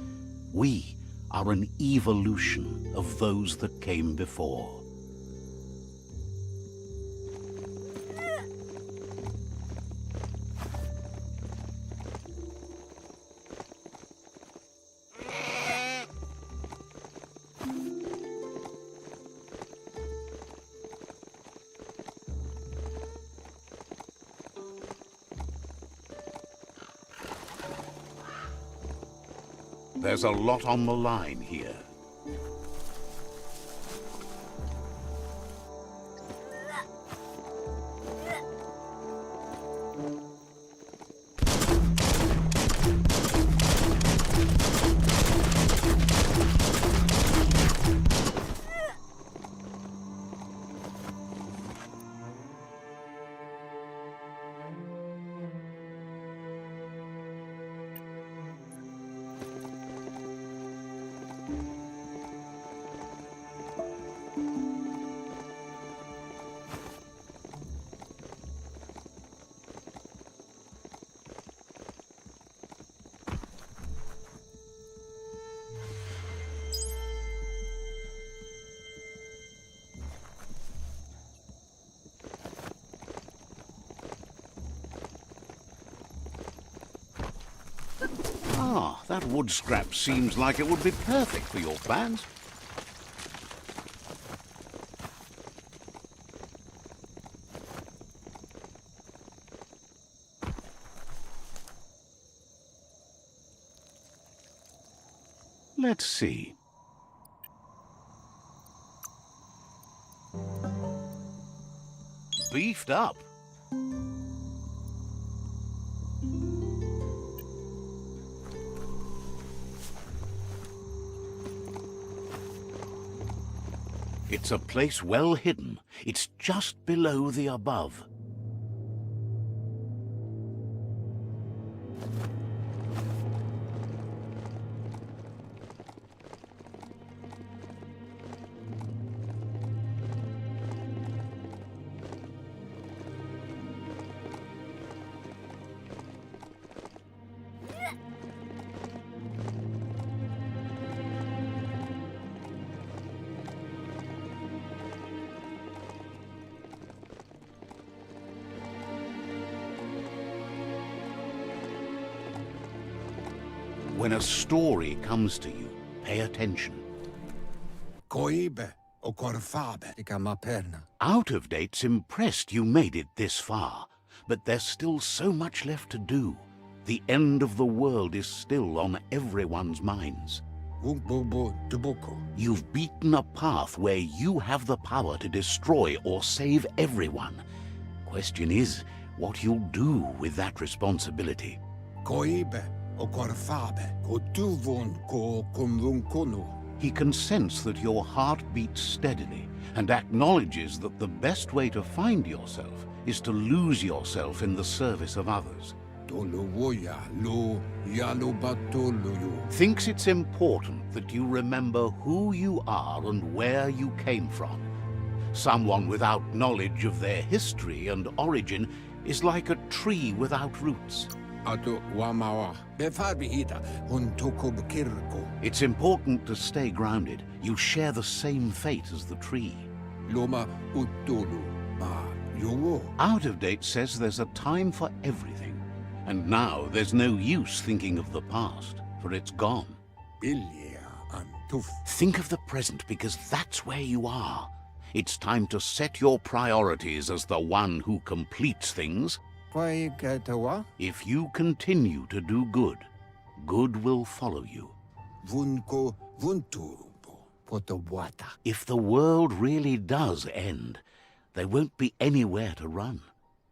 We are an evolution of those that came before. There's a lot on the line here. That wood scrap seems like it would be perfect for your plans. Let's see. Beefed up. It's a place well hidden. It's just below the above. When a story comes to you, pay attention. Coibe o corfabe ma perna. Out of Date's impressed you made it this far, but there's still so much left to do. The end of the world is still on everyone's minds. You've beaten a path where you have the power to destroy or save everyone. Question is, what you'll do with that responsibility. Coibe o corfabe ko tuvon ko convuncono. He can sense that your heart beats steadily and acknowledges that the best way to find yourself is to lose yourself in the service of others. Thinks it's important that you remember who you are and where you came from. Someone without knowledge of their history and origin is like a tree without roots. It's important to stay grounded. You share the same fate as the tree. Out of Date says there's a time for everything. And now there's no use thinking of the past, for it's gone. Think of the present, because that's where you are. It's time to set your priorities as the one who completes things. If you continue to do good, good will follow you. If the world really does end, there won't be anywhere to run.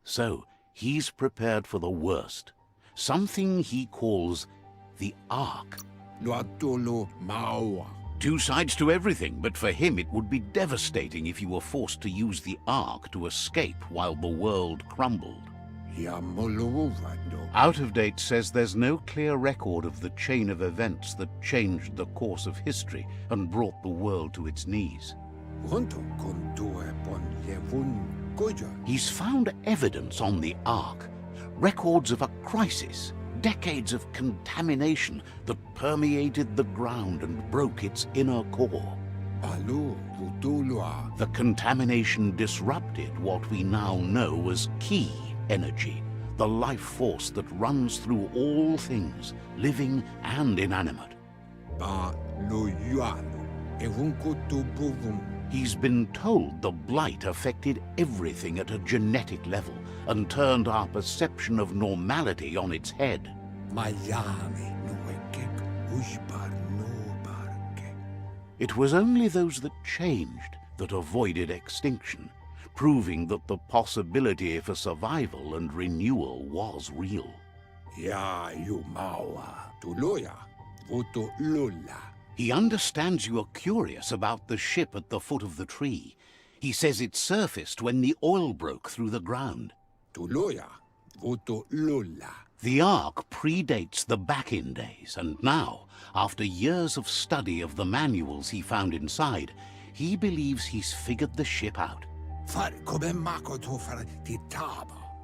So he's prepared for the worst, something he calls the Ark. Two sides to everything, but for him it would be devastating if you were forced to use the Ark to escape while the world crumbled. Out of Date says there's no clear record of the chain of events that changed the course of history and brought the world to its knees. He's found evidence on the Ark, records of a crisis, decades of contamination that permeated the ground and broke its inner core. The contamination disrupted what we now know as Ki energy, the life force that runs through all things, living and inanimate. He's been told the blight affected everything at a genetic level and turned our perception of normality on its head. It was only those that changed that avoided extinction, proving that the possibility for survival and renewal was real. He understands you are curious about the ship at the foot of the tree. He says it surfaced when the oil broke through the ground. The Ark predates the back-in days, and now, after years of study of the manuals he found inside, he believes he's figured the ship out.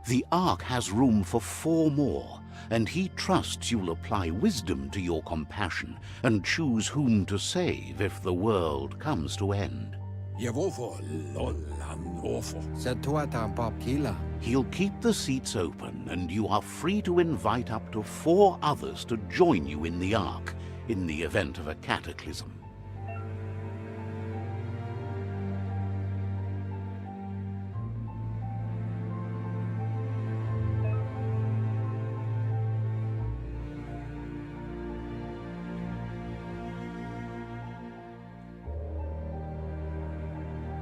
The Ark has room for 4 more, and he trusts you'll apply wisdom to your compassion and choose whom to save if the world comes to end. Yevovo lollan awful. Setuatan pop kila. He'll keep the seats open, and you are free to invite up to 4 others to join you in the Ark, in the event of a cataclysm.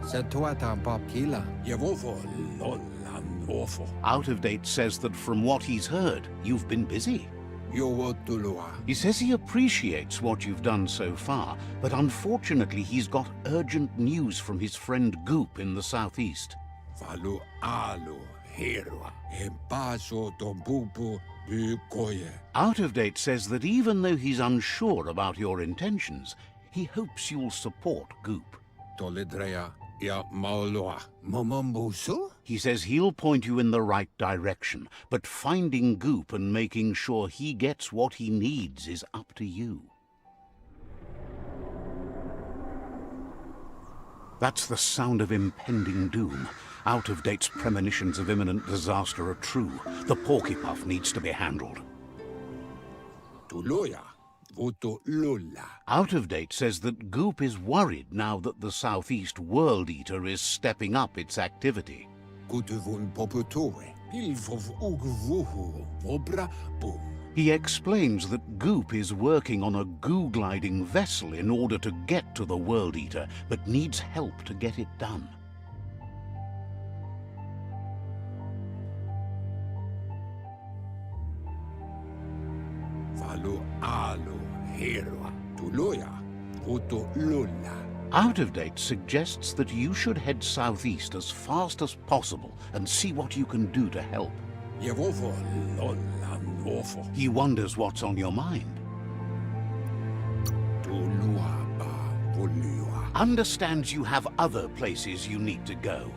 Setuatan pop kila. Yevovo lollan awful. Out of Date says that from what he's heard, you've been busy. Yowotulua. He says he appreciates what you've done so far, but unfortunately he's got urgent news from his friend Goop in the southeast. Valu alu hero. Empaso tompupu bukoye. Out of Date says that even though he's unsure about your intentions, he hopes you'll support Goop. Toledrea ya maoloa. Momombusu? He says he'll point you in the right direction, but finding Goop and making sure he gets what he needs is up to you. That's the sound of impending doom. Out of Date's premonitions of imminent disaster are true. The Porkypuff needs to be handled. Tuloya. Voto lula. Out of Date says that Goop is worried now that the Southeast World Eater is stepping up its activity. Kutuvun poputore. Pilvov ugvuhu. Vobra boom. He explains that Goop is working on a goo-gliding vessel in order to get to the World Eater, but needs help to get it done. Valu alu hero. Tuloya. Voto lula. Out of Date suggests that you should head southeast as fast as possible and see what you can do to help. Yevovo lollan awful. He wonders what's on your mind. Tulua ba volua. Understands you have other places you need to go.